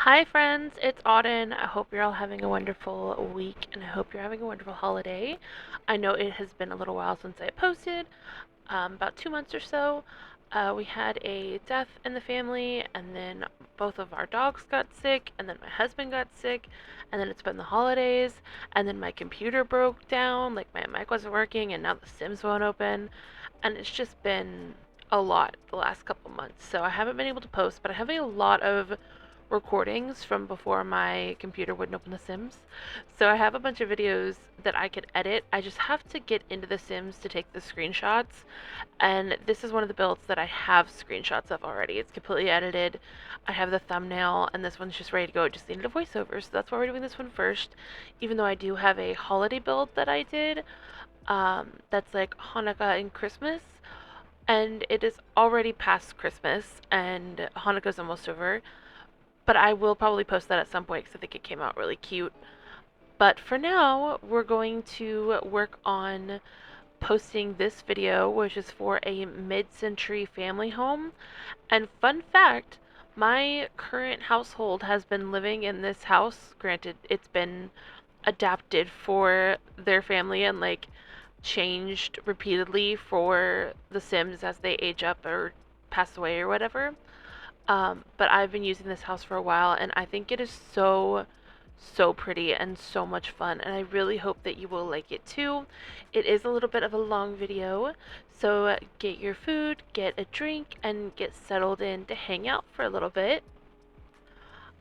Hi friends, it's Auden. I hope you're all having a wonderful week and I hope you're having a wonderful holiday. I know it has been a little while since I posted, about 2 months or so. We had a death in the family and then both of our dogs got sick and then my husband got sick and then it's been the holidays and then my computer broke down, like my mic wasn't working and now the Sims won't open and it's just been a lot the last couple months. So I haven't been able to post, but I have a lot of recordings from before my computer wouldn't open The Sims. So I have a bunch of videos that I could edit. I just have to get into The Sims to take the screenshots. And this is one of the builds that I have screenshots of already. It's completely edited. I have the thumbnail, and this one's just ready to go. It just needed a voiceover, so that's why we're doing this one first. Even though I do have a holiday build that I did, that's like Hanukkah and Christmas. And it is already past Christmas, and Hanukkah's almost over. But I will probably post that at some point because I think it came out really cute. But for now, we're going to work on posting this video, which is for a mid-century family home. And fun fact, my current household has been living in this house. Granted, it's been adapted for their family and like changed repeatedly for the Sims as they age up or pass away or whatever. But I've been using this house for a while and I think it is so pretty and so much fun, and I really hope that you will like it too. It is a little bit of a long video, so get your food, get a drink, and get settled in to hang out for a little bit.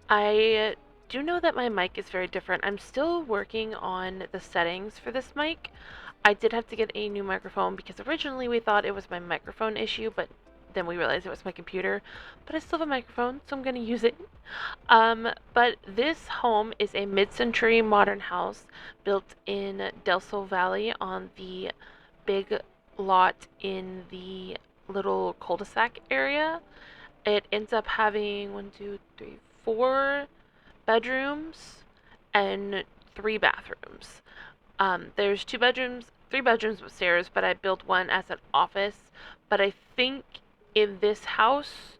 I do know that my mic is very different. I'm still working on the settings for this mic. I did have to get a new microphone because originally we thought it was my microphone issue, but then we realized it was my computer. But I still have a microphone, so I'm going to use it. But this home is a mid-century modern house built in Del Sol Valley on the big lot in the little cul-de-sac area. It ends up having one, two, three, 4 bedrooms and 3 bathrooms. There's 2 bedrooms, 3 bedrooms upstairs, but I built one as an office. But I think in this house,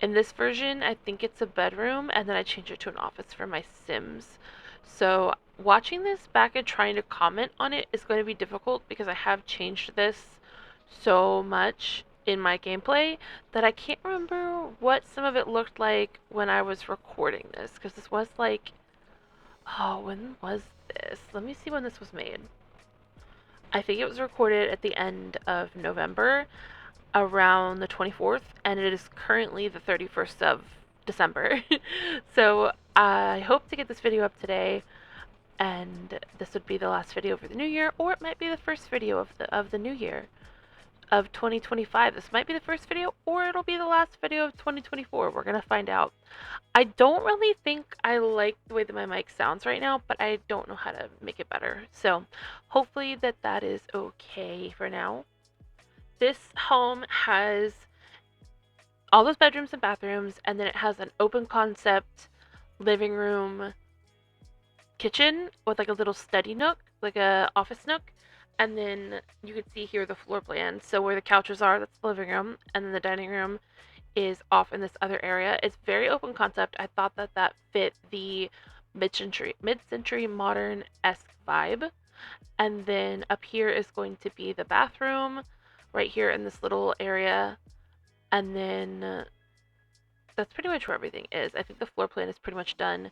in this version, I think it's a bedroom, and then I changed it to an office for my Sims. So watching this back and trying to comment on it is going to be difficult because I have changed this so much in my gameplay that I can't remember what some of it looked like when I was recording this, because this was like, oh, when was this? Let me see when this was made. I think it was recorded at the end of November, around the 24th, and it is currently the 31st of December. So I hope to get this video up today, and this would be the last video for the new year, or it might be the first video of the new year of 2025. This might be the first video, or it'll be the last video of 2024. We're gonna find out. I don't really think I like the way that my mic sounds right now, but I don't know how to make it better. So hopefully that is okay for now. This home has all those bedrooms and bathrooms, and then it has an open concept living room kitchen with like a little study nook, like a office nook. And then you can see here the floor plan. So where the couches are, that's the living room, and then the dining room is off in this other area. It's very open concept. I thought that fit the mid-century modern-esque vibe. And then up here is going to be the bathroom right here in this little area. And then that's pretty much where everything is. I think the floor plan is pretty much done.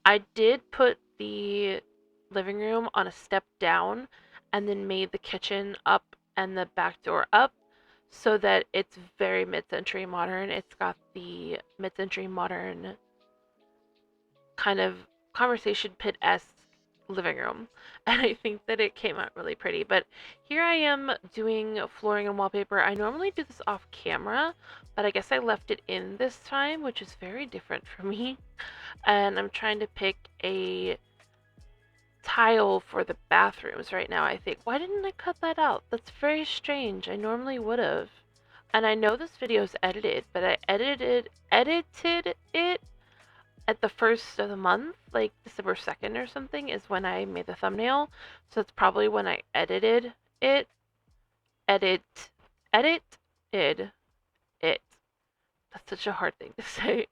I did put the living room on a step down and then made the kitchen up and the back door up so that it's very mid-century modern. It's got the mid-century modern kind of conversation pit-esque living room, and I think that it came out really pretty. But here I am doing flooring and wallpaper. I normally do this off camera, but I guess I left it in this time, which is very different for me. And I'm trying to pick a tile for the bathrooms right now, I think. Why didn't I cut that out? That's very strange. I normally would have. And I know this video is edited, but I edited it at the first of the month, like December 2nd or something, is when I made the thumbnail. So it's probably when I edited it. Edited it. That's such a hard thing to say.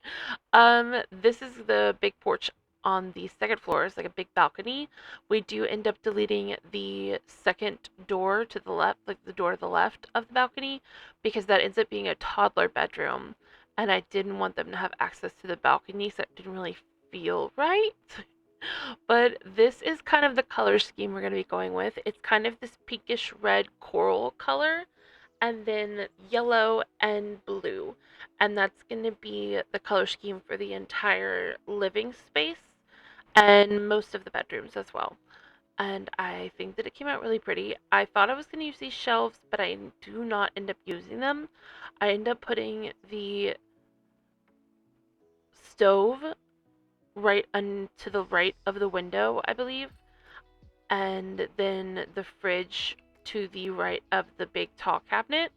This is the big porch on the second floor. It's like a big balcony. We do end up deleting the second door to the left, like the door to the left of the balcony, because that ends up being a toddler bedroom, and I didn't want them to have access to the balcony, so it didn't really feel right. But this is kind of the color scheme we're going to be going with. It's kind of this pinkish red coral color, and then yellow and blue. And that's going to be the color scheme for the entire living space and most of the bedrooms as well. And I think that it came out really pretty. I thought I was going to use these shelves, but I do not end up using them. I end up putting the stove right to the right of the window, I believe, and then the fridge to the right of the big tall cabinet.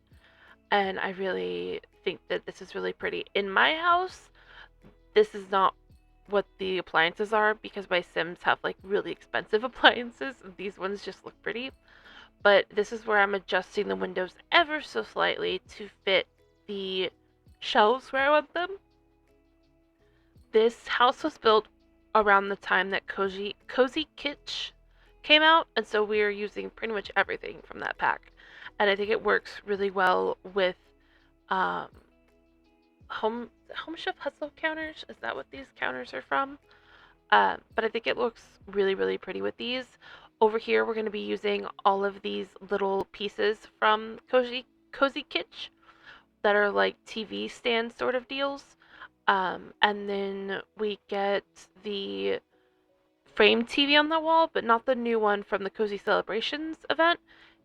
And I really think that this is really pretty. In my house, this is not what the appliances are because my Sims have like really expensive appliances. These ones just look pretty. But this is where I'm adjusting the windows ever so slightly to fit the shelves where I want them. This house was built around the time that Cozy Kitsch came out, and so we are using pretty much everything from that pack. And I think it works really well with um, Home Chef Hustle counters. Is that what these counters are from? But I think it looks really, really pretty with these. Over here, we're going to be using all of these little pieces from Cozy Kitsch that are like TV stand sort of deals. And then we get the framed TV on the wall, but not the new one from the Cozy Celebrations event.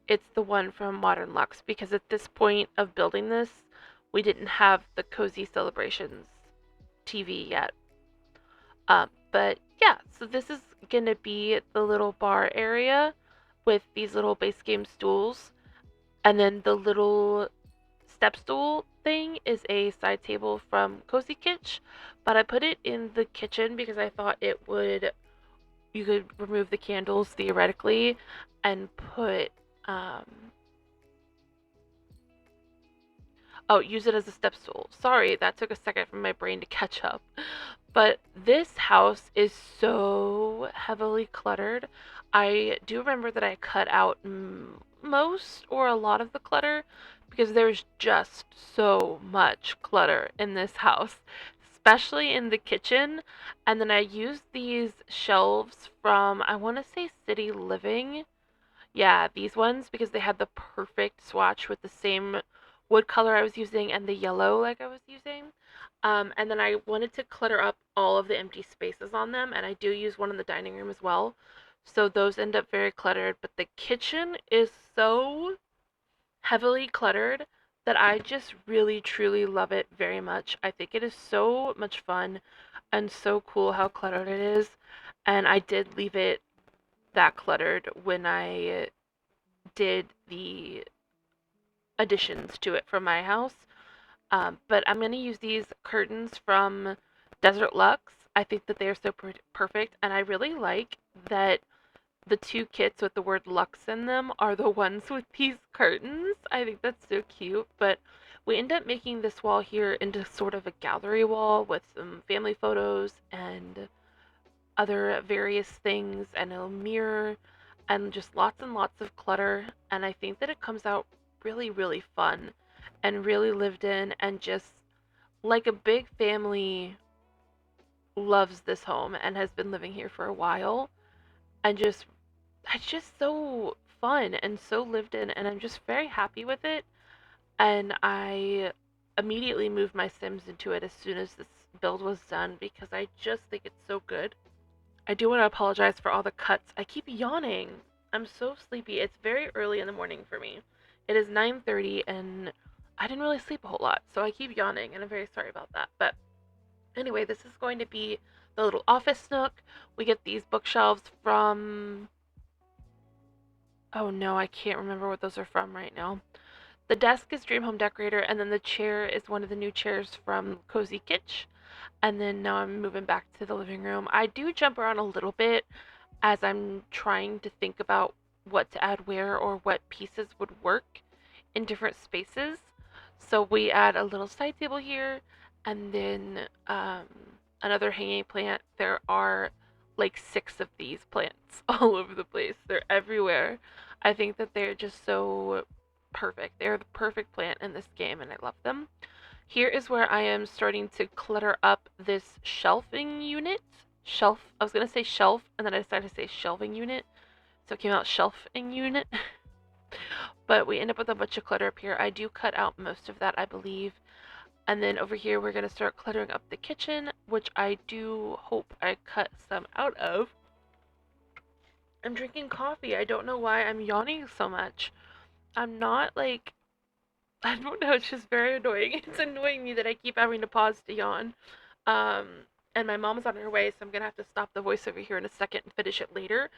It's the one from Modern Luxe, because at this point of building this, we didn't have the Cozy Celebrations TV yet. But yeah, so this is going to be the little bar area with these little base game stools. And then the little step stool thing is a side table from Cozy Kitsch, but I put it in the kitchen because I thought you could remove the candles theoretically and put, um, use it as a step stool. Sorry, that took a second for my brain to catch up. But this house is so heavily cluttered. I do remember that I cut out most or a lot of the clutter because there's just so much clutter in this house, especially in the kitchen. And then I used these shelves from, I want to say City Living. Yeah, these ones, because they had the perfect swatch with the same wood color I was using and the yellow like I was using. And then I wanted to clutter up all of the empty spaces on them, and I do use one in the dining room as well. So those end up very cluttered, but the kitchen is so heavily cluttered that I just really truly love it very much. I think it is so much fun and so cool how cluttered it is. And I did leave it that cluttered when I did the additions to it from my house. But I'm going to use these curtains from Desert Luxe. I think that they are so perfect, and I really like that the two kits with the word Luxe in them are the ones with these curtains. I think that's so cute, but we end up making this wall here into sort of a gallery wall with some family photos and other various things and a mirror and just lots and lots of clutter. And I think that it comes out really, really fun and really lived in, and just like a big family loves this home and has been living here for a while, and just it's just so fun and so lived in, and I'm just very happy with it. And I immediately moved my Sims into it as soon as this build was done because I just think it's so good. I do want to apologize for all the cuts. I keep yawning. I'm so sleepy. It's very early in the morning for me. It is 9:30 and I didn't really sleep a whole lot, so I keep yawning and I'm very sorry about that. But anyway, this is going to be the little office nook. We get these bookshelves from, oh no, I can't remember what those are from right now. The desk is Dream Home Decorator, and then the chair is one of the new chairs from Cozy Kitsch. And then now I'm moving back to the living room. I do jump around a little bit as I'm trying to think about what to add where or what pieces would work in different spaces. So we add a little side table here, and then another hanging plant. There are like 6 of these plants all over the place. They're everywhere. I think that they're just so perfect. They're the perfect plant in this game, and I love them. Here is where I am starting to clutter up this shelving unit. I was going to say shelf, and then I decided to say shelving unit. So it came out shelving unit. But we end up with a bunch of clutter up here. I do cut out most of that, I believe. And then over here, we're going to start cluttering up the kitchen, which I do hope I cut some out of. I'm drinking coffee. I don't know why I'm yawning so much. I'm not like, I don't know, it's just very annoying. It's annoying me that I keep having to pause to yawn. Um, and my mom's on her way, so I'm gonna have to stop the voiceover here in a second and finish it later.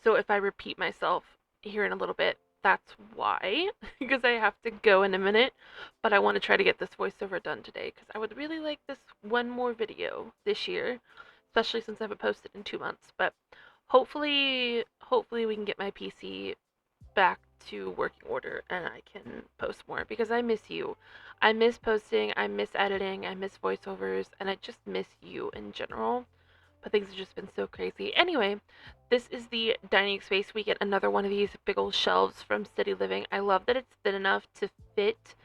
So if I repeat myself here in a little bit, that's why, because I have to go in a minute. But I want to try to get this voiceover done today, because I would really like this one more video this year, especially since I haven't posted in 2 months. But hopefully we can get my PC back to working order and I can post more because I miss you. I miss posting, I miss editing, I miss voiceovers, and I just miss you in general. But things have just been so crazy. Anyway, this is the dining space. We get another one of these big old shelves from City Living. I love that it's thin enough to fit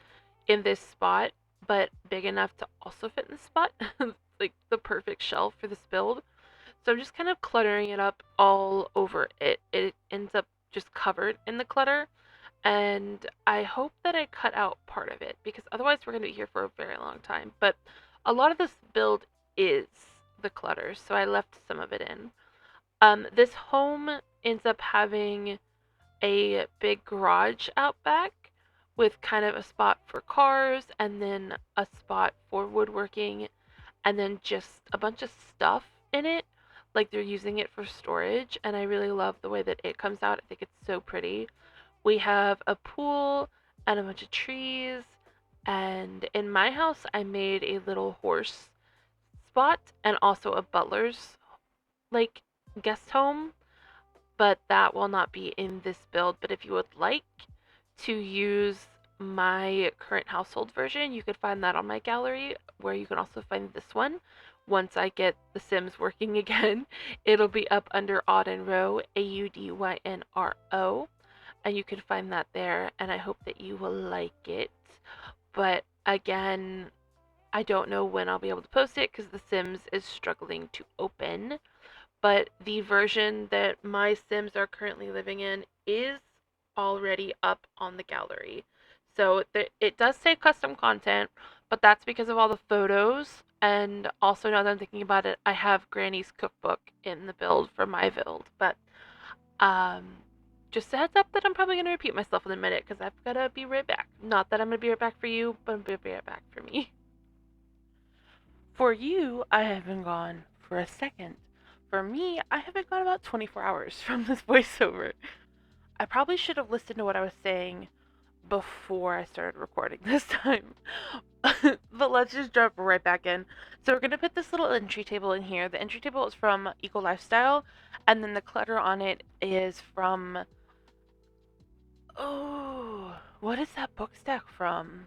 in this spot, but big enough to also fit in this spot. Like the perfect shelf for this build. So I'm just kind of cluttering it up all over it. It ends up just covered in the clutter. And I hope that I cut out part of it because otherwise we're going to be here for a very long time. But a lot of this build is the clutter, so I left some of it in. This home ends up having a big garage out back with kind of a spot for cars and then a spot for woodworking and then just a bunch of stuff in it. Like they're using it for storage, and I really love the way that it comes out. I think it's so pretty. We have a pool and a bunch of trees, and in my house, I made a little horse spot and also a butler's like guest home, but that will not be in this build. But if you would like to use my current household version, you could find that on my gallery, where you can also find this one. Once I get The Sims working again, it'll be up under AudynRo, AudynRo, and you can find that there, and I hope that you will like it. But again, I don't know when I'll be able to post it because The Sims is struggling to open. But the version that my Sims are currently living in is already up on the gallery. So it does say custom content, but that's because of all the photos. And also, now that I'm thinking about it, I have Granny's cookbook in the build for my build. But um, just a heads up that I'm probably going to repeat myself in a minute because I've got to be right back. Not that I'm going to be right back for you, but I'm going to be right back for me. For you, I have been gone for a second. For me, I have been gone about 24 hours from this voiceover. I probably should have listened to what I was saying before I started recording this time. But let's just jump right back in. So we're going to put this little entry table in here. The entry table is from Eco Lifestyle, and then the clutter on it is from... Oh, what is that book stack from?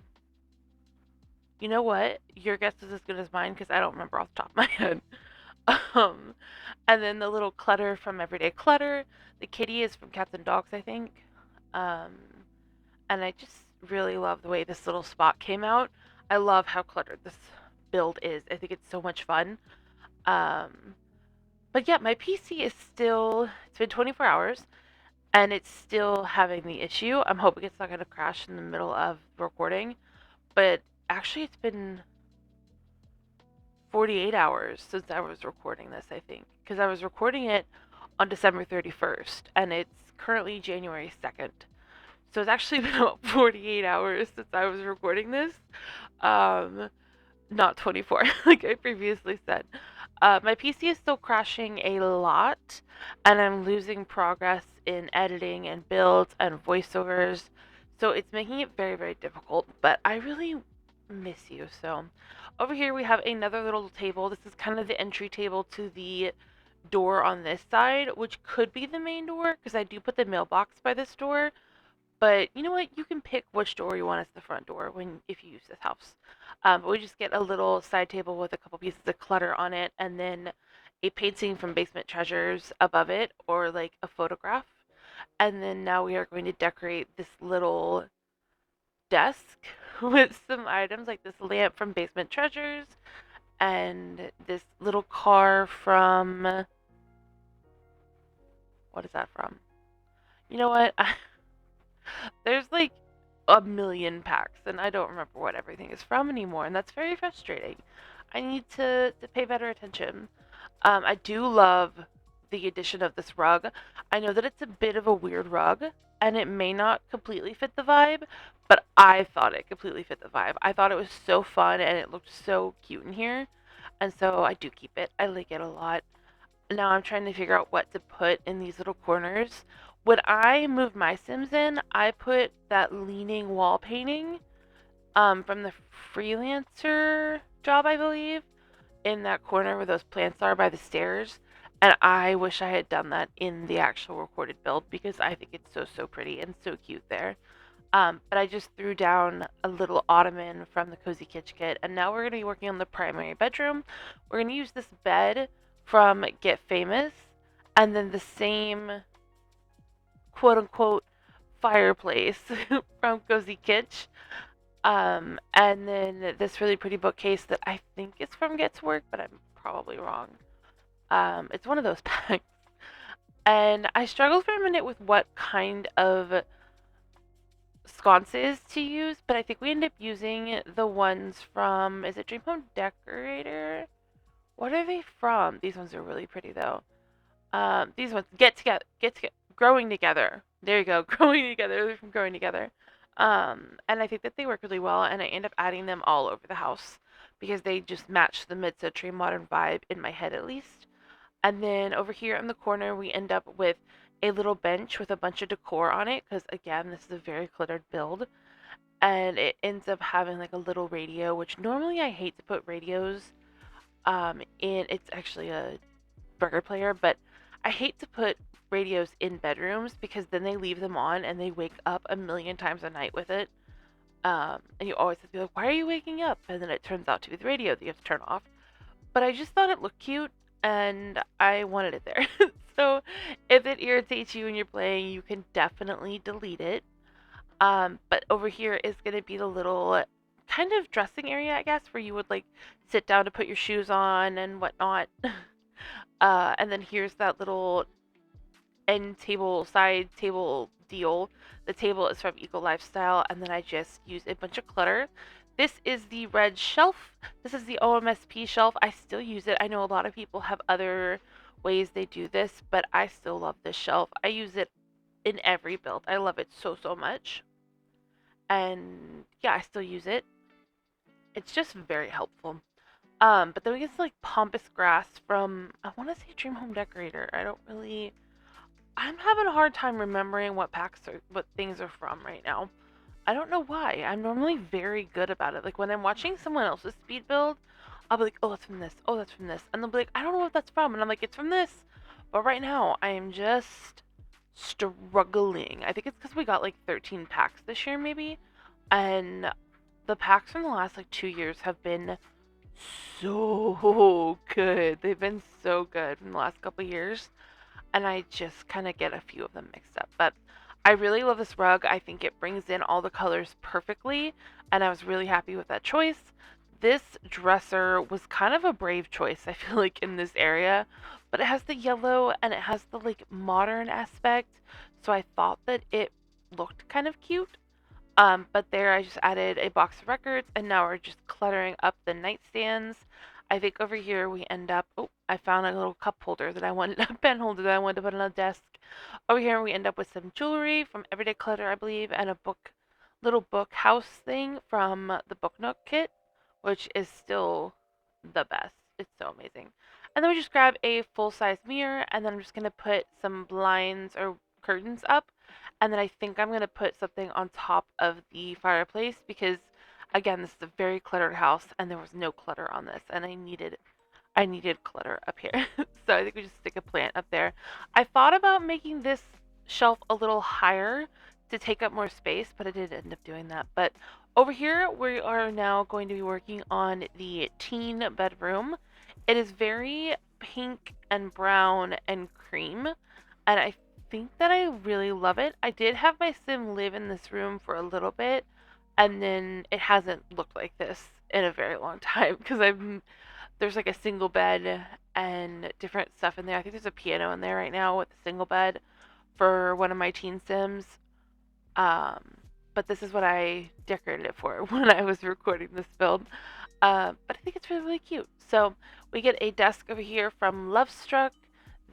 You know what? Your guess is as good as mine because I don't remember off the top of my head. Um, and then the little clutter from Everyday Clutter. The kitty is from Cats and Dogs, I think. Um, and I just really love the way this little spot came out. I love how cluttered this build is. I think it's so much fun. But yeah, my PC is still, it's been 24 hours, and it's still having the issue. I'm hoping it's not going to crash in the middle of recording. But actually, it's been 48 hours since I was recording this, I think. Because I was recording it on December 31st, and it's currently January 2nd. So it's actually been about 48 hours since I was recording this. Not 24, like I previously said. My PC is still crashing a lot, and I'm losing progress in editing and builds and voiceovers. So it's making it very, very difficult, but I really miss you. So over here we have another little table. This is kind of the entry table to the door on this side, which could be the main door because I do put the mailbox by this door, But you know what? You can pick which door you want as the front door when if you use this house. But we just get a little side table with a couple pieces of clutter on it, and then a painting from Basement Treasures above it, or like a photograph. And then now we are going to decorate this little desk with some items like this lamp from Basement Treasures and this little car from, what is that from? You know what? There's like a million packs, and I don't remember what everything is from anymore, and that's very frustrating. I need to pay better attention. I do love the addition of this rug. I know that it's a bit of a weird rug, and it may not completely fit the vibe, but I thought it completely fit the vibe. I thought it was so fun, and it looked so cute in here, and so I do keep it. I like it a lot. Now I'm trying to figure out what to put in these little corners. When I moved my Sims in, I put that leaning wall painting from the freelancer job, I believe, in that corner where those plants are by the stairs. And I wish I had done that in the actual recorded build because I think it's so, so pretty and so cute there. But I just threw down a little ottoman from the Cozy Kitsch kit, and now we're going to be working on the primary bedroom. We're going to use this bed from Get Famous, and then the same quote-unquote fireplace from Cozy Kitsch. And then this really pretty bookcase that I think is from Get to Work, but I'm probably wrong. It's one of those packs. And I struggled for a minute with what kind of sconces to use, but I think we end up using the ones from, is it Dream Home Decorator? What are they from? These ones are really pretty though. These ones, get together, growing together. There you go, growing together. They're from growing together. And I think that they work really well, and I end up adding them all over the house because they just match the mid-century modern vibe in my head at least. And then over here in the corner, we end up with a little bench with a bunch of decor on it because again, this is a very cluttered build. And it ends up having like a little radio, which normally I hate to put radios in. It's actually a record player, but I hate to put radios in bedrooms because then they leave them on and they wake up a million times a night with it. And you always have to be like, why are you waking up? And then it turns out to be the radio that you have to turn off. But I just thought it looked cute and I wanted it there. So if it irritates you when you're playing, you can definitely delete it. But over here is going to be the little kind of dressing area, I guess, where you would like sit down to put your shoes on and whatnot. And then here's that little end table, side table deal. The table is from Eco Lifestyle, and then I just use a bunch of clutter. This is the red shelf. This is the OMSP shelf. I still use it. I know a lot of people have other ways they do this, but I still love this shelf. I use it in every build. I love it so, so much. And yeah, I still use it. It's just very helpful. But then we get to like Pompous Grass from, I want to say Dream Home Decorator. I'm having a hard time remembering what things are from right now. I don't know why. I'm normally very good about it. Like when I'm watching someone else's speed build, I'll be like, oh, that's from this. Oh, that's from this. And they'll be like, I don't know what that's from. And I'm like, it's from this. But right now, I am just struggling. I think it's because we got like 13 packs this year, maybe. And the packs from the last like 2 years have been so good. They've been so good in the last couple years, and I just kind of get a few of them mixed up. But I really love this rug. I think it brings in all the colors perfectly, and I was really happy with that choice. This dresser was kind of a brave choice, I feel like, in this area, but it has the yellow and it has the like modern aspect, so I thought that it looked kind of cute. But there I just added a box of records, and now we're just cluttering up the nightstands. I think over here we end up, oh, I found a little cup holder that I wanted, a pen holder that I wanted to put on a desk. Over here we end up with some jewelry from Everyday Clutter, I believe, and a little book house thing from the Book Nook kit, which is still the best. It's so amazing. And then we just grab a full-size mirror, and then I'm just going to put some blinds or curtains up. And then I think I'm going to put something on top of the fireplace because, again, this is a very cluttered house and there was no clutter on this. And I needed clutter up here. So I think we just stick a plant up there. I thought about making this shelf a little higher to take up more space, but I did end up doing that. But over here, we are now going to be working on the teen bedroom. It is very pink and brown and cream, and I think that I really love it. I did have my sim live in this room for a little bit, and then it hasn't looked like this in a very long time because there's like a single bed and different stuff in there. I think there's a piano in there right now with a single bed for one of my teen sims. Um, but this is what I decorated it for when I was recording this build. But I think it's really, really cute. So we get a desk over here from Lovestruck.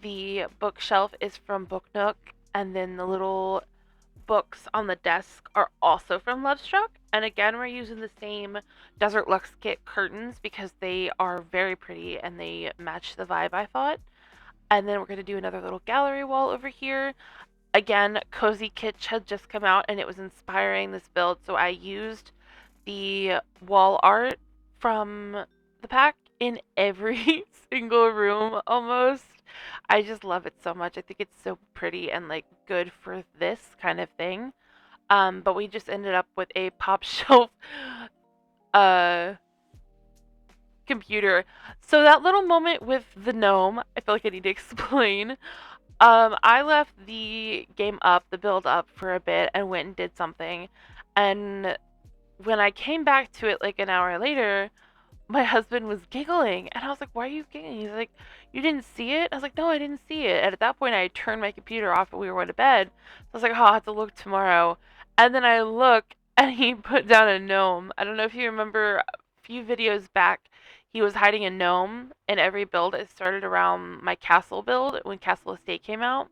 The bookshelf is from Book Nook, and then the little books on the desk are also from Lovestruck. And again, we're using the same Desert Lux Kit curtains because they are very pretty and they match the vibe, I thought. And then we're going to do another little gallery wall over here. Again, Cozy Kitsch had just come out and it was inspiring this build, so I used the wall art from the pack in every single room almost. I just love it so much. I think it's so pretty and like good for this kind of thing. But we just ended up with a pop shelf uh computer. So that little moment with the gnome, I feel like I need to explain. I left the game up, the build up for a bit and went and did something. And when I came back to it like an hour later, my husband was giggling. And I was like, why are you giggling? He's like, you didn't see it? I was like, no, I didn't see it. And at that point, I turned my computer off and we were going to bed. So I was like, oh, I'll have to look tomorrow. And then I look and he put down a gnome. I don't know if you remember a few videos back, he was hiding a gnome in every build. It started around my castle build when Castle Estate came out.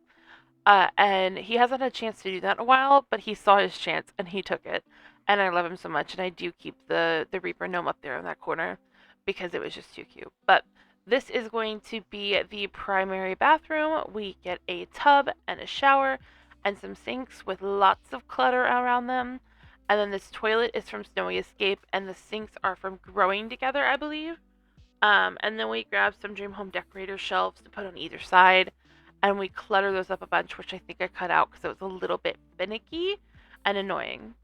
And he hasn't had a chance to do that in a while, but he saw his chance and he took it. And I love him so much, and I do keep the Reaper gnome up there in that corner because it was just too cute. But this is going to be the primary bathroom. We get a tub and a shower and some sinks with lots of clutter around them. And then this toilet is from Snowy Escape, and the sinks are from Growing Together, I believe. And then we grab some Dream Home Decorator shelves to put on either side, and we clutter those up a bunch, which I think I cut out because it was a little bit finicky and annoying.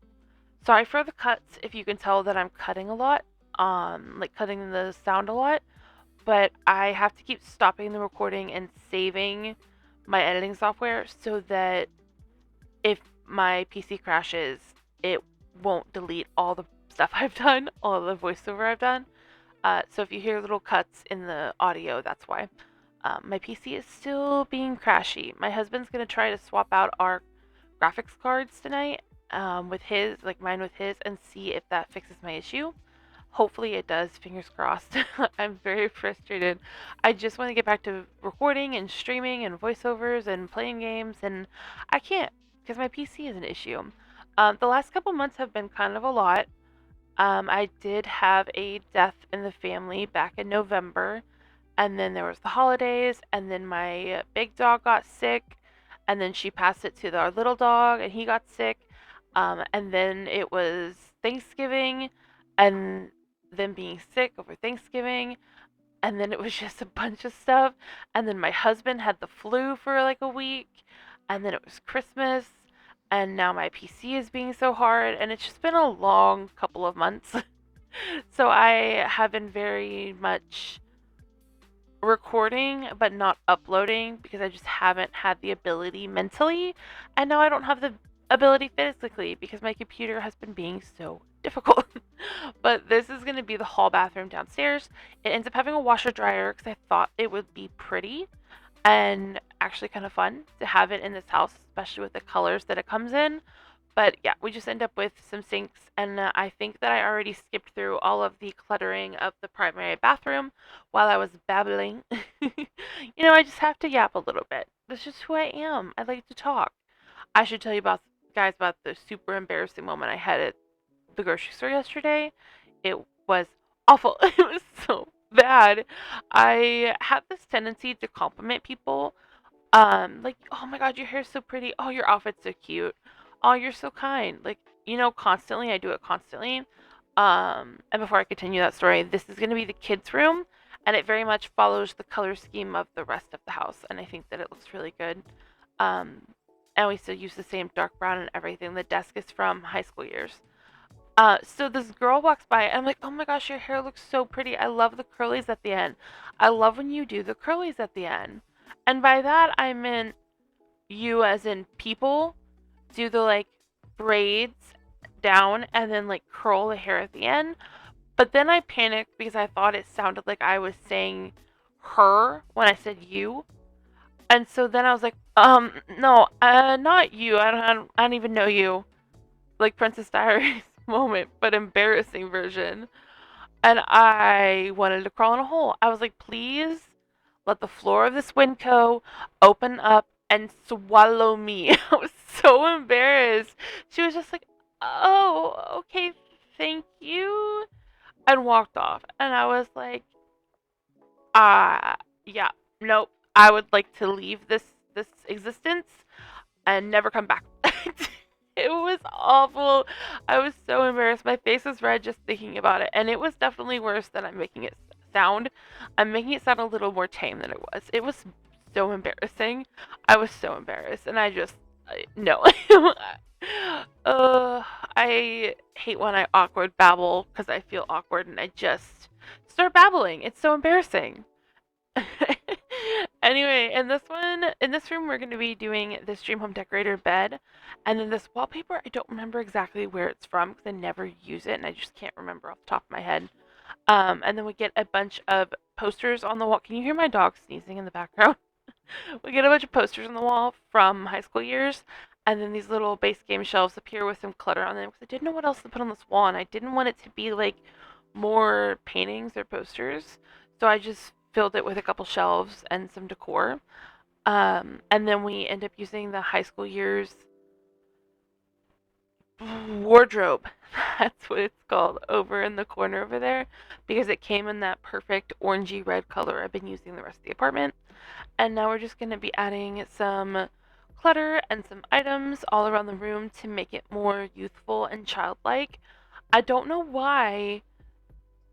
Sorry for the cuts if you can tell that I'm cutting a lot, like cutting the sound a lot, but I have to keep stopping the recording and saving my editing software so that if my PC crashes, it won't delete all the stuff I've done, all the voiceover I've done. So if you hear little cuts in the audio, that's why. My PC is still being crashy. My husband's going to try to swap out our graphics cards tonight with his, like mine with his, and see if that fixes my issue. Hopefully it does, fingers crossed. I'm very frustrated. I just want to get back to recording and streaming and voiceovers and playing games, and I can't because my PC is an issue. The last couple months have been kind of a lot. I did have a death in the family back in November, and then there was the holidays, and then my big dog got sick, and then she passed it to our little dog, and he got sick, and then it was Thanksgiving, and then being sick over Thanksgiving, and then it was just a bunch of stuff, and then my husband had the flu for like a week, and then it was Christmas, and now my PC is being so hard, and it's just been a long couple of months. So I have been very much recording but not uploading because I just haven't had the ability mentally, and now I don't have the ability physically because my computer has been being so difficult. But this is going to be the hall bathroom downstairs. It ends up having a washer dryer because I thought it would be pretty and actually kind of fun to have it in this house, especially with the colors that it comes in. But yeah, we just end up with some sinks, and I think that I already skipped through all of the cluttering of the primary bathroom while I was babbling. I just have to yap a little bit. That's just who I am. I like to talk. I should tell you about guys about the super embarrassing moment I had at the grocery store yesterday. It was awful. It was so bad. I have this tendency to compliment people. Like, oh my god, your hair's so pretty. Oh, your outfit's so cute. Oh, you're so kind. Like, constantly. I do it constantly. And before I continue that story, this is going to be the kids' room, and it very much follows the color scheme of the rest of the house, and I think that it looks really good. Um, and we still use the same dark brown and everything. The desk is from high school years. So this girl walks by, and I'm like, oh my gosh, your hair looks so pretty. I love the curlies at the end. I love when you do the curlies at the end. And by that, I meant you as in people do the like braids down and then like curl the hair at the end. But then I panicked because I thought it sounded like I was saying her when I said you. And so then I was like, no, not you. I don't even know you. Like Princess Diaries moment, but embarrassing version. And I wanted to crawl in a hole. I was like, please let the floor of this Winco open up and swallow me. I was so embarrassed. She was just like, oh, okay, thank you, and walked off. And I was like, yeah, nope. I would like to leave this existence and never come back. It was awful. I was so embarrassed. My face is red just thinking about it. And it was definitely worse than I'm making it sound. I'm making it sound a little more tame than it was. It was so embarrassing. I was so embarrassed. And no. uh, I hate when I awkward babble because I feel awkward and I just start babbling. It's so embarrassing. Anyway, in this room, we're going to be doing this Dream Home Decorator bed. And then this wallpaper, I don't remember exactly where it's from because I never use it and I just can't remember off the top of my head. And then we get a bunch of posters on the wall. Can you hear my dog sneezing in the background? We get a bunch of posters on the wall from high school years. And then these little base game shelves appear with some clutter on them because I didn't know what else to put on this wall. And I didn't want it to be like more paintings or posters. So I just filled it with a couple shelves and some decor. And then we end up using the high school years wardrobe. That's what it's called over in the corner over there because it came in that perfect orangey red color I've been using the rest of the apartment. And now we're just going to be adding some clutter and some items all around the room to make it more youthful and childlike. I don't know why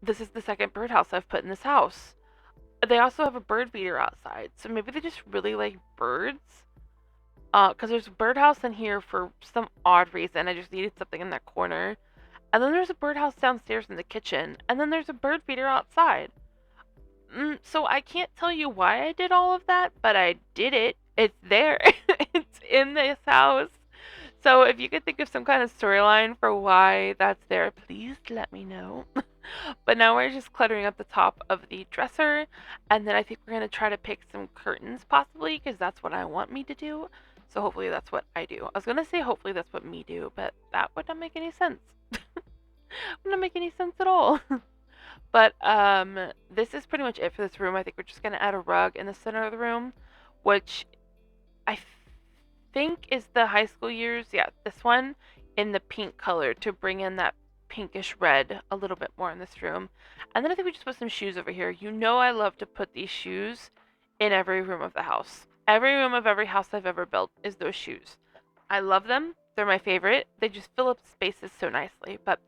this is the second birdhouse I've put in this house. They also have a bird feeder outside, so maybe they just really like birds. Because there's a birdhouse in here for some odd reason. I just needed something in that corner. And then there's a birdhouse downstairs in the kitchen. And then there's a bird feeder outside. So I can't tell you why I did all of that, but I did it. It's there. It's in this house. So if you could think of some kind of storyline for why that's there, please let me know. But now we're just cluttering up the top of the dresser, and then I think we're going to try to pick some curtains possibly, because that's what I want me to do. So hopefully that's what I do. I was going to say hopefully that's what me do, but that would not make any sense. Would not make any sense at all. But this is pretty much it for this room. I think we're just going to add a rug in the center of the room, which I think is the high school years. Yeah, this one in the pink color to bring in that pinkish red a little bit more in this room. And then I think we just put some shoes over here. You know I love to put these shoes in every room of the house. Every room of every house I've ever built is those shoes. I love them. They're my favorite. They just fill up spaces so nicely. But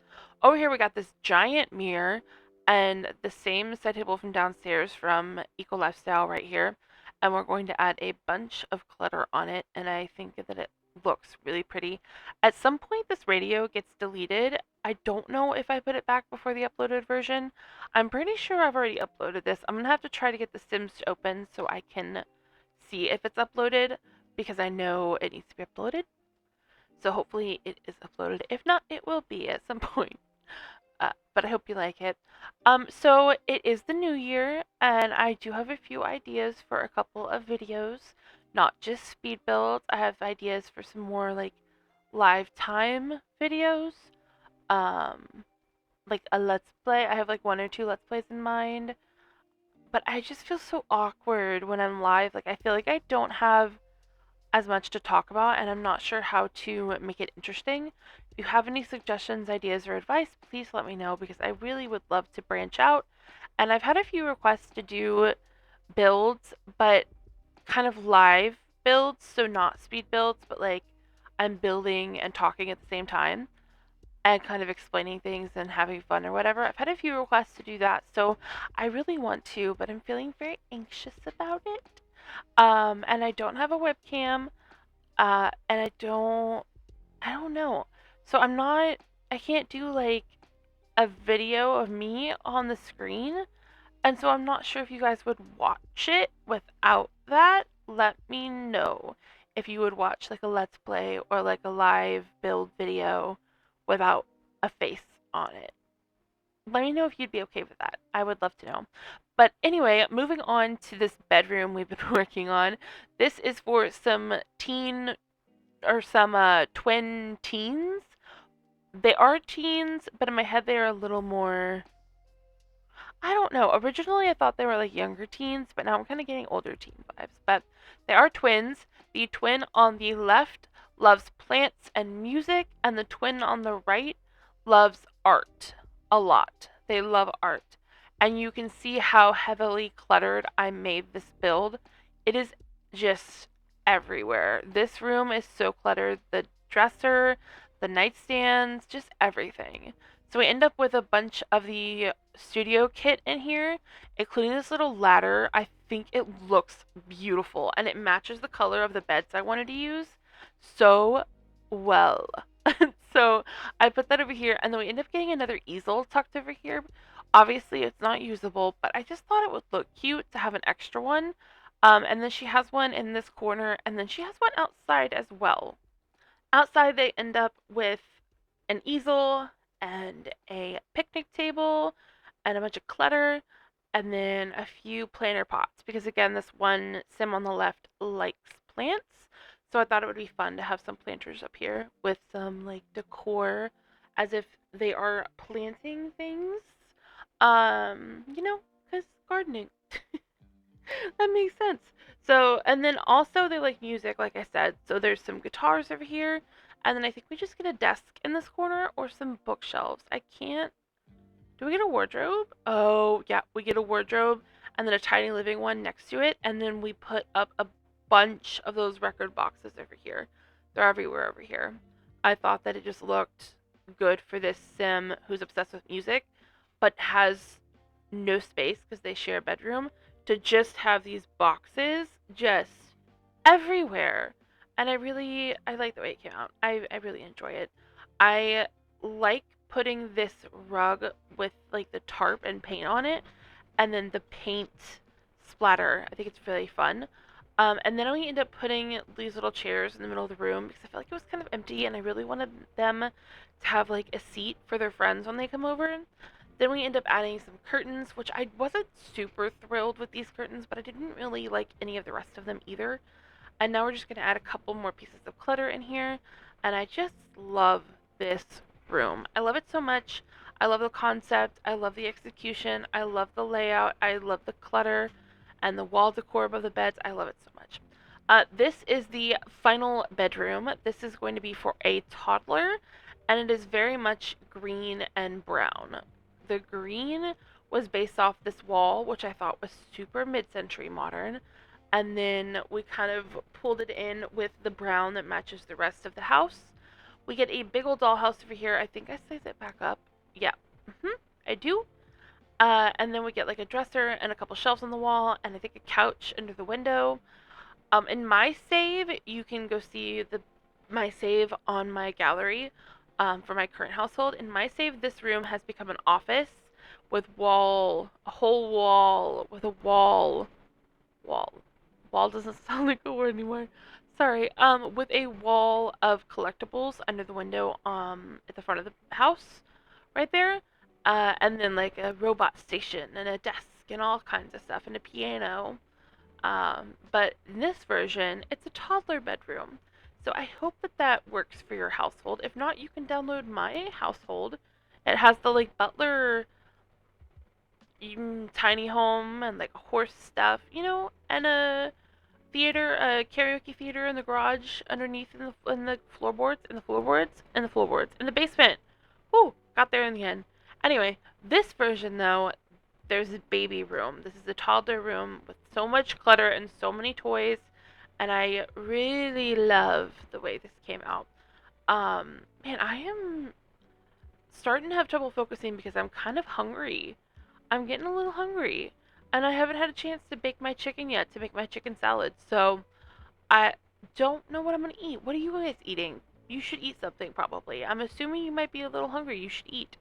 over here we got this giant mirror and the same side table from downstairs from Eco Lifestyle right here. And we're going to add a bunch of clutter on it, and I think that it looks really pretty. At some point this radio gets deleted. I don't know if I put it back before the uploaded version. I'm pretty sure I've already uploaded this. I'm going to have to try to get the Sims to open so I can see if it's uploaded because I know it needs to be uploaded. So hopefully it is uploaded. If not, it will be at some point. But I hope you like it. So it is the new year, and I do have a few ideas for a couple of videos, not just speed builds. I have ideas for some more like live time videos, like a let's play. I have like one or two let's plays in mind, but I just feel so awkward when I'm live. Like I feel like I don't have as much to talk about, and I'm not sure how to make it interesting. If you have any suggestions, ideas, or advice, please let me know because I really would love to branch out. And I've had a few requests to do builds, but kind of live builds, so not speed builds, but like I'm building and talking at the same time and kind of explaining things and having fun or whatever. I've had a few requests to do that, so I really want to, but I'm feeling very anxious about it. And I don't have a webcam. And I don't know. So I can't do like a video of me on the screen. And so I'm not sure if you guys would watch it without that. Let me know if you would watch like a let's play or like a live build video without a face on it. Let me know if you'd be okay with that. I would love to know. But anyway, moving on to this bedroom we've been working on. This is for some teen or some twin teens. They are teens, but in my head they are a little more. I don't know. Originally, I thought they were like younger teens, but now I'm kind of getting older teen vibes. But they are twins. The twin on the left loves plants and music, and the twin on the right loves art a lot. They love art. And you can see how heavily cluttered I made this build. It is just everywhere. This room is so cluttered. The dresser, the nightstands, just everything. So we end up with a bunch of the studio kit in here, including this little ladder. I think it looks beautiful and it matches the color of the beds I wanted to use so well. So I put that over here, and then we end up getting another easel tucked over here. Obviously, it's not usable, but I just thought it would look cute to have an extra one. And then she has one in this corner, and then she has one outside as well. Outside, they end up with an easel and a picnic table and a bunch of clutter and then a few planter pots because again this one sim on the left likes plants, so I thought it would be fun to have some planters up here with some like decor as if they are planting things, because gardening. That makes sense. So, and then also they like music, like I said. So there's some guitars over here, and then I think we just get a desk in this corner or some bookshelves. I can't. Do we get a wardrobe? Oh, yeah, we get a wardrobe and then a tiny living one next to it, and then we put up a bunch of those record boxes over here. They're everywhere over here. I thought that it just looked good for this sim who's obsessed with music, but has no space because they share a bedroom to just have these boxes just everywhere. And I like the way it came out. I really enjoy it. I like putting this rug with like the tarp and paint on it and then the paint splatter. I think it's really fun. And then we end up putting these little chairs in the middle of the room because I felt like it was kind of empty and I really wanted them to have like a seat for their friends when they come over. Then we end up adding some curtains, which I wasn't super thrilled with these curtains, but I didn't really like any of the rest of them either. And now we're just going to add a couple more pieces of clutter in here. And I just love this room. I love it so much. I love the concept. I love the execution. I love the layout. I love the clutter and the wall decor above the beds. I love it so much. This is the final bedroom. This is going to be for a toddler, and it is very much green and brown. The green was based off this wall, which I thought was super mid-century modern, and then we kind of pulled it in with the brown that matches the rest of the house. We get a big old dollhouse over here. I think I sized it back up. Yeah, I do. And then we get like a dresser and a couple shelves on the wall, and I think a couch under the window. In my save, you can go see my save on my gallery for my current household. In my save, this room has become an office with a whole wall with a wall. Wall doesn't sound like a word anymore. Sorry. With a wall of collectibles under the window at the front of the house, right there. And then like a robot station and a desk and all kinds of stuff and a piano. But in this version, it's a toddler bedroom. So I hope that that works for your household. If not, you can download my household. It has the like butler tiny home and like horse stuff, and a karaoke theater in the garage underneath in the floorboards in the basement. Woo, got there in the end. Anyway, this version though, there's a baby room. This is a toddler room with so much clutter and so many toys, and I really love the way this came out. Man, I am starting to have trouble focusing because I'm kind of hungry. I'm getting a little hungry, and I haven't had a chance to bake my chicken yet to make my chicken salad. So I don't know what I'm gonna eat. What are you guys eating? You should eat something probably. I'm assuming you might be a little hungry. You should eat.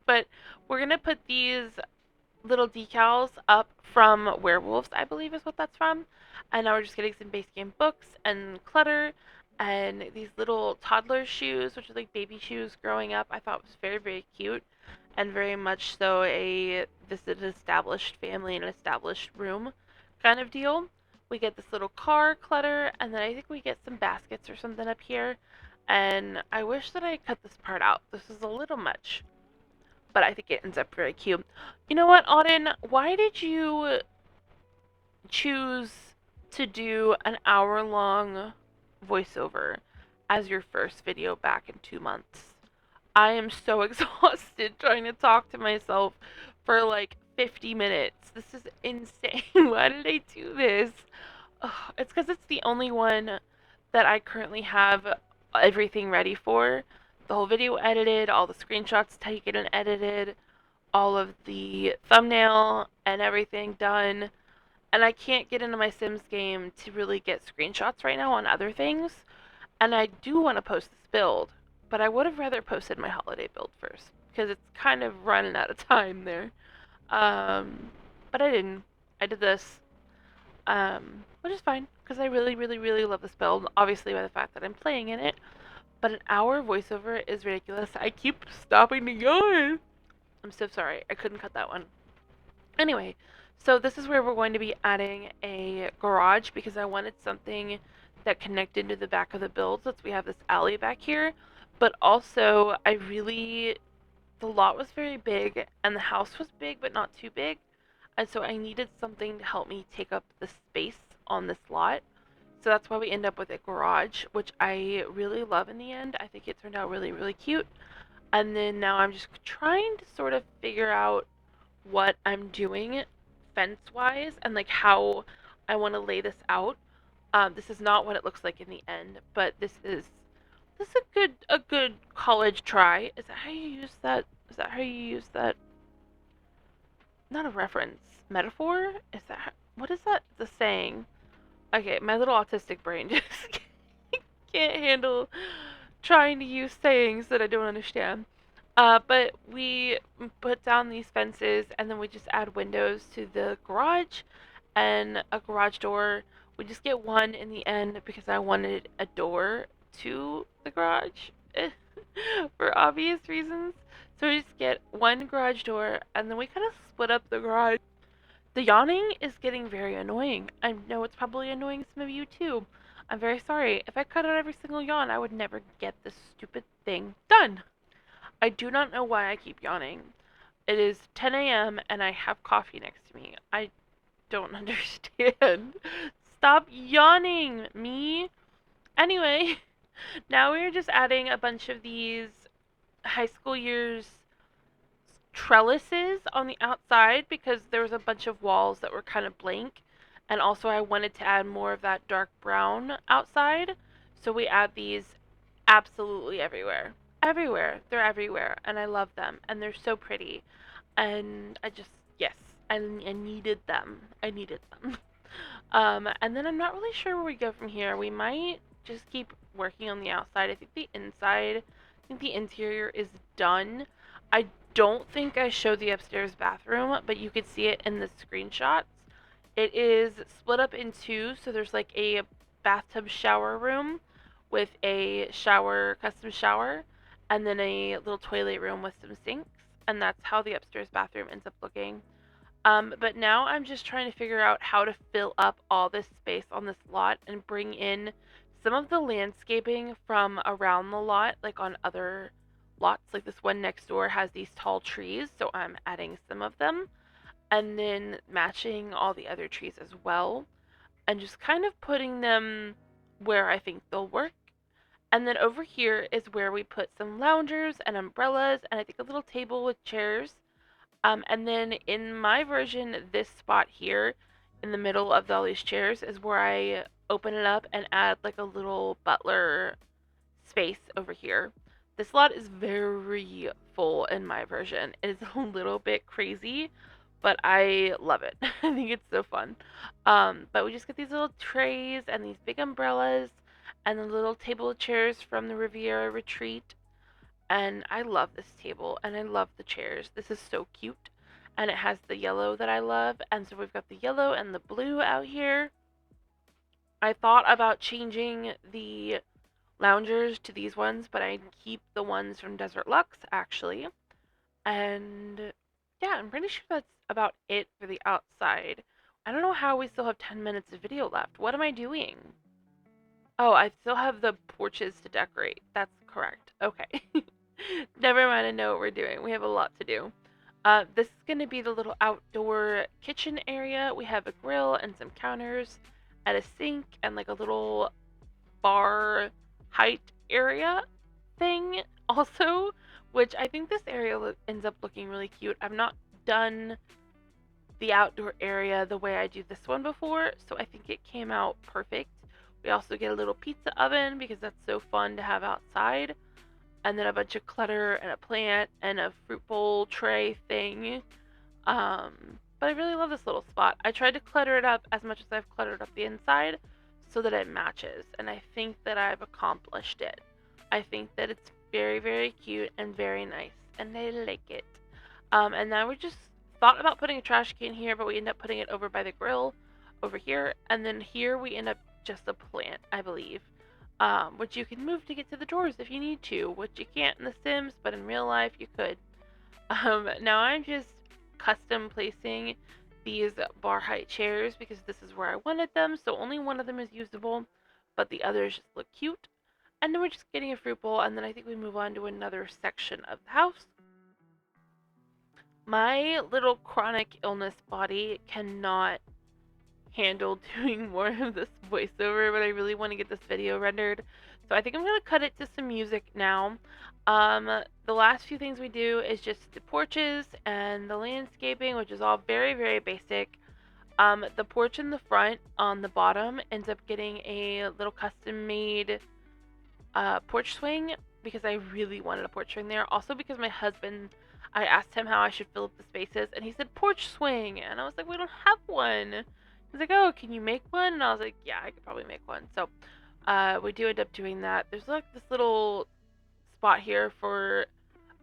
But we're gonna put these little decals up from Werewolves, I believe is what that's from. And now we're just getting some base game books and clutter and these little toddler shoes, which are like baby shoes growing up. I thought was very, very cute and very much so a this is an established family and an established room kind of deal. We get this little car clutter and then I think we get some baskets or something up here. And I wish that I cut this part out. This is a little much, but I think it ends up very cute. You know what, Auden? Why did you choose to do an hour long voiceover as your first video back in 2 months? I am so exhausted trying to talk to myself for like 50 minutes. This is insane. Why did I do this? Ugh, it's because it's the only one that I currently have everything ready for. The whole video edited, all the screenshots taken and edited, all of the thumbnail and everything done. And I can't get into my Sims game to really get screenshots right now on other things. And I do want to post this build, but I would have rather posted my holiday build first because it's kind of running out of time there. Um, but I didn't. I did this, which is fine because I really, really, really love this build. Obviously, by the fact that I'm playing in it, but an hour voiceover is ridiculous. I keep stopping to yawn. I'm so sorry. I couldn't cut that one. Anyway, so this is where we're going to be adding a garage because I wanted something that connected to the back of the build since we have this alley back here. But also, the lot was very big and the house was big but not too big. And so I needed something to help me take up the space on this lot. So that's why we end up with a garage, which I really love in the end. I think it turned out really, really cute. And then now I'm just trying to sort of figure out what I'm doing fence wise and like how I want to lay this out. This is not what it looks like in the end, but this is a good college try. Is that how you use that? Is that how you use that? Not a reference, metaphor. Is that what is that? The saying. Okay, my little autistic brain just can't handle trying to use sayings that I don't understand. But we put down these fences and then we just add windows to the garage and a garage door. We just get one in the end because I wanted a door to the garage for obvious reasons. So we just get one garage door and then we kind of split up the garage. The yawning is getting very annoying. I know it's probably annoying some of you too. I'm very sorry. If I cut out every single yawn, I would never get this stupid thing done. I do not know why I keep yawning. It is 10 a.m. and I have coffee next to me. I don't understand. Stop yawning, me. Anyway, now we're just adding a bunch of these high school years trellises on the outside because there was a bunch of walls that were kind of blank. And also I wanted to add more of that dark brown outside. So we add these absolutely everywhere. Everywhere. They're everywhere. And I love them. And they're so pretty. And yes, I needed them. I needed them. And then I'm not really sure where we go from here. We might just keep working on the outside. I think the interior is done. I don't think I showed the upstairs bathroom, but you could see it in the screenshots. It is split up in two, so there's like a bathtub shower room with a custom shower, and then a little toilet room with some sinks, and that's how the upstairs bathroom ends up looking. But now I'm just trying to figure out how to fill up all this space on this lot and bring in some of the landscaping from around the lot, like on other lots. Like this one next door has these tall trees, so I'm adding some of them and then matching all the other trees as well and just kind of putting them where I think they'll work. And then over here is where we put some loungers and umbrellas and I think a little table with chairs. And then in my version, this spot here in the middle of all these chairs is where I open it up and add like a little butler space over here. This lot is very full in my version. It is a little bit crazy, but I love it. I think it's so fun. But we just get these little trays and these big umbrellas and the little table chairs from the Riviera Retreat. And I love this table and I love the chairs. This is so cute. And it has the yellow that I love. And so we've got the yellow and the blue out here. I thought about changing the loungers to these ones, but I keep the ones from Desert Luxe actually. And yeah, I'm pretty sure that's about it for the outside. I don't know how we still have 10 minutes of video left. What am I doing? Oh, I still have the porches to decorate. That's correct. Okay. Never mind, I know what we're doing. We have a lot to do. This is going to be the little outdoor kitchen area. We have a grill and some counters and a sink and like a little bar height area thing also, which I think this area ends up looking really cute. I've not done the outdoor area the way I do this one before, so I think it came out perfect. We also get a little pizza oven because that's so fun to have outside, and then a bunch of clutter and a plant and a fruit bowl tray thing. But I really love this little spot. I tried to clutter it up as much as I've cluttered up the inside so that it matches, and I think that I've accomplished it. I think that it's very, very cute and very nice, and I like it. And now we just thought about putting a trash can here, but we end up putting it over by the grill over here, and then here we end up just a plant, I believe. Which you can move to get to the drawers if you need to, which you can't in The Sims, but in real life you could. Now I'm just custom placing these bar height chairs because this is where I wanted them, so only one of them is usable, but the others just look cute. And then we're just getting a fruit bowl, and then I think we move on to another section of the house. My little chronic illness body cannot handle doing more of this voiceover, but I really want to get this video rendered. So I think I'm going to cut it to some music now. The last few things we do is just the porches and the landscaping, which is all very, very basic. The porch in the front on the bottom ends up getting a little custom made porch swing because I really wanted a porch swing there. Also because my husband, I asked him how I should fill up the spaces, and he said porch swing, and I was like, we don't have one. He's like, oh, can you make one? And I was like, yeah, I could probably make one. So we do end up doing that. There's like this little spot here for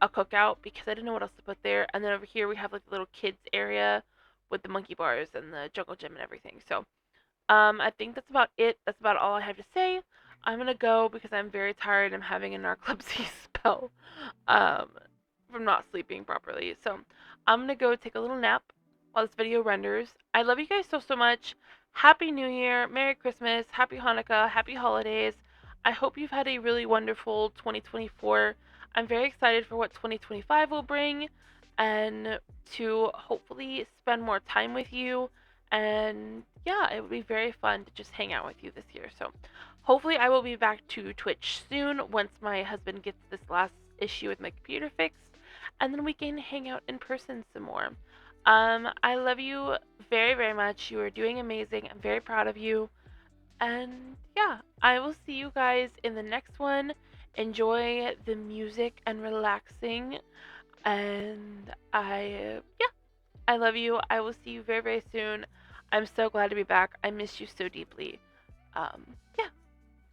a cookout because I didn't know what else to put there. And then over here we have like the little kids area with the monkey bars and the jungle gym and everything. So I think that's about it. That's about all I have to say. I'm gonna go because I'm very tired. I'm having a narcolepsy spell um, from not sleeping properly. So I'm gonna go take a little nap while this video renders. I love you guys so, so much. Happy New Year, Merry Christmas, Happy Hanukkah, Happy Holidays. I hope you've had a really wonderful 2024. I'm very excited for what 2025 will bring and to hopefully spend more time with you. And yeah, it would be very fun to just hang out with you this year. So hopefully I will be back to Twitch soon once my husband gets this last issue with my computer fixed. And then we can hang out in person some more. I love you very, very much. You are doing amazing. I'm very proud of you. And yeah, I will see you guys in the next one. Enjoy the music and relaxing. And yeah, I love you. I will see you very, very soon. I'm so glad to be back. I miss you so deeply. Yeah,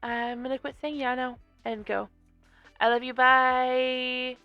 I'm gonna quit saying yeah now and go. I love you. Bye.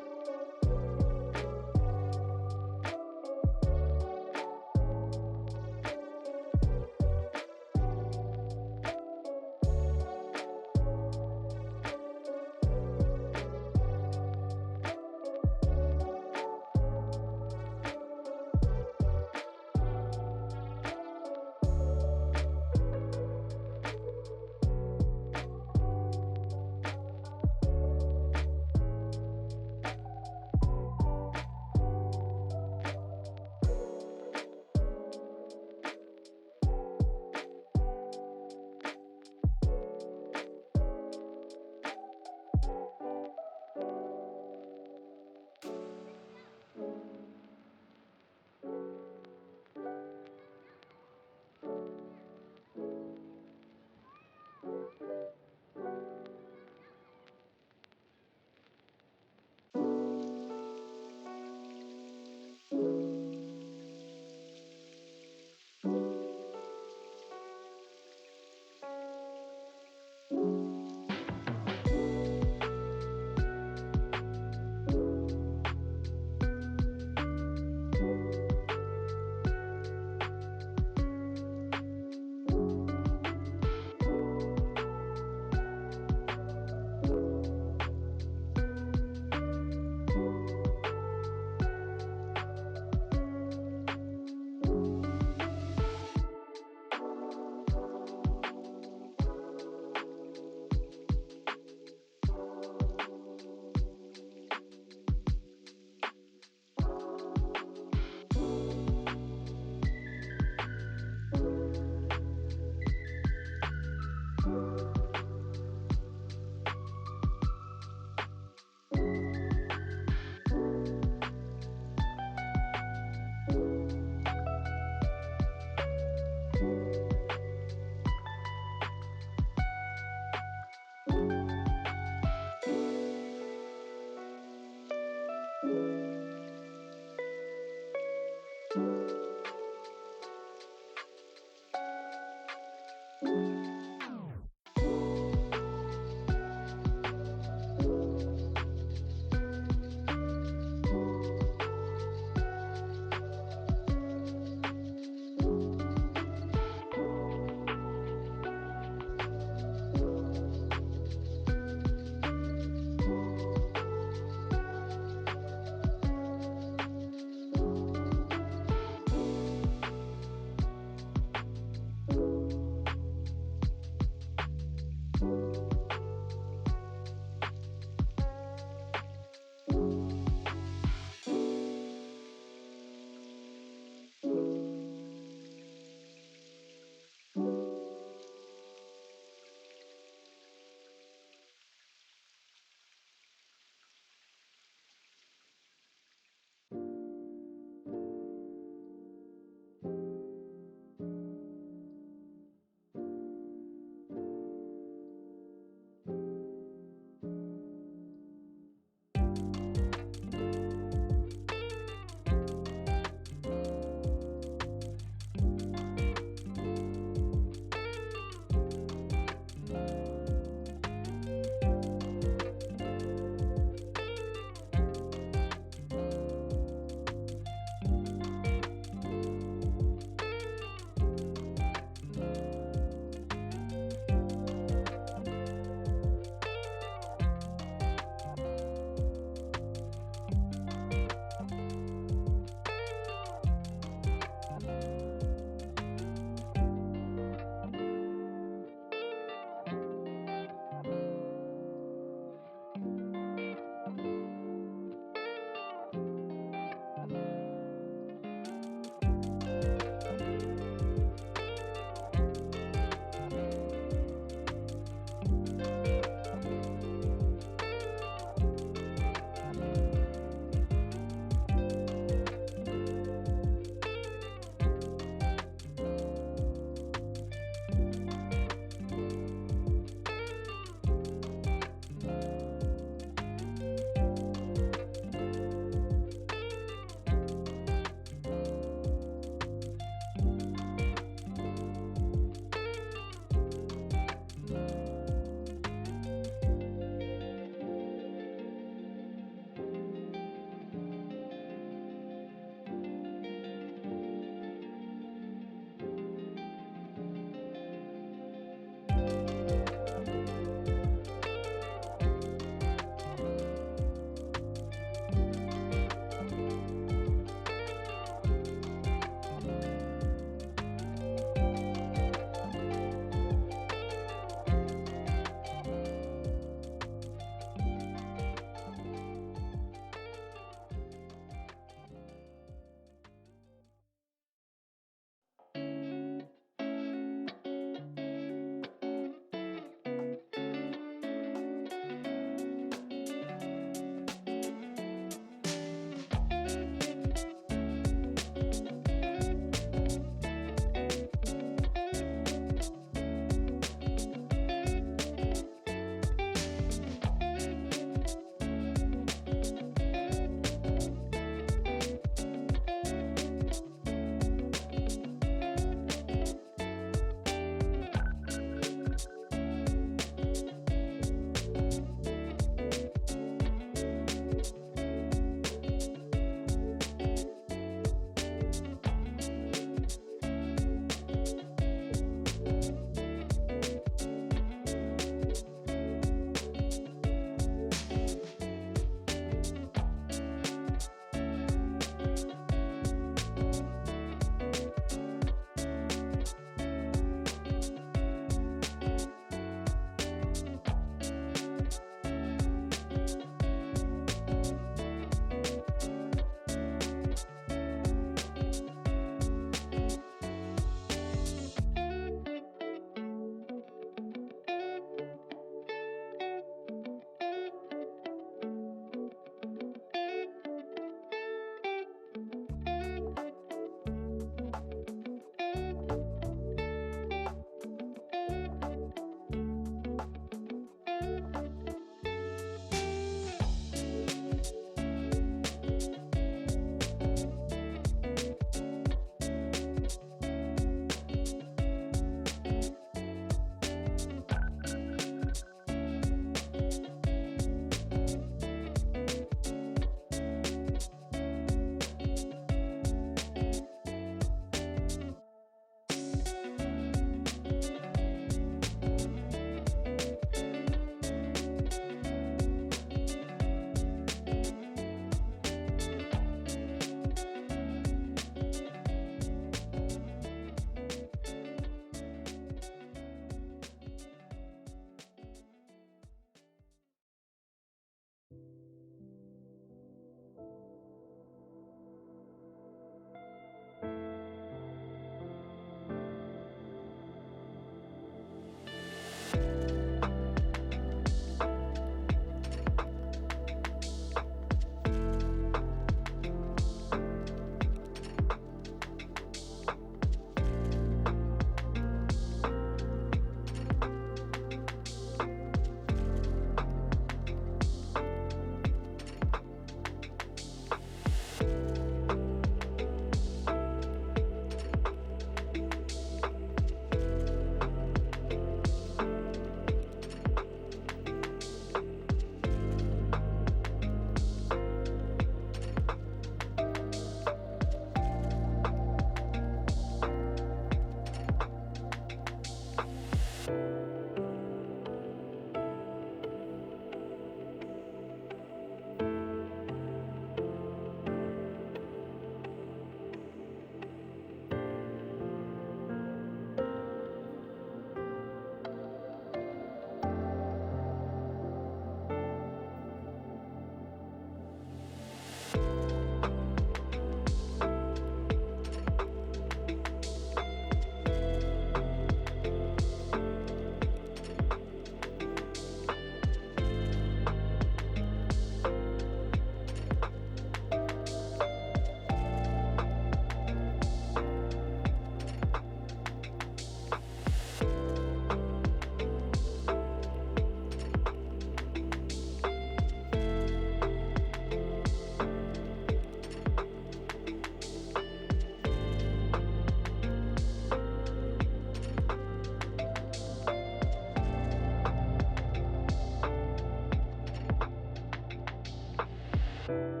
you.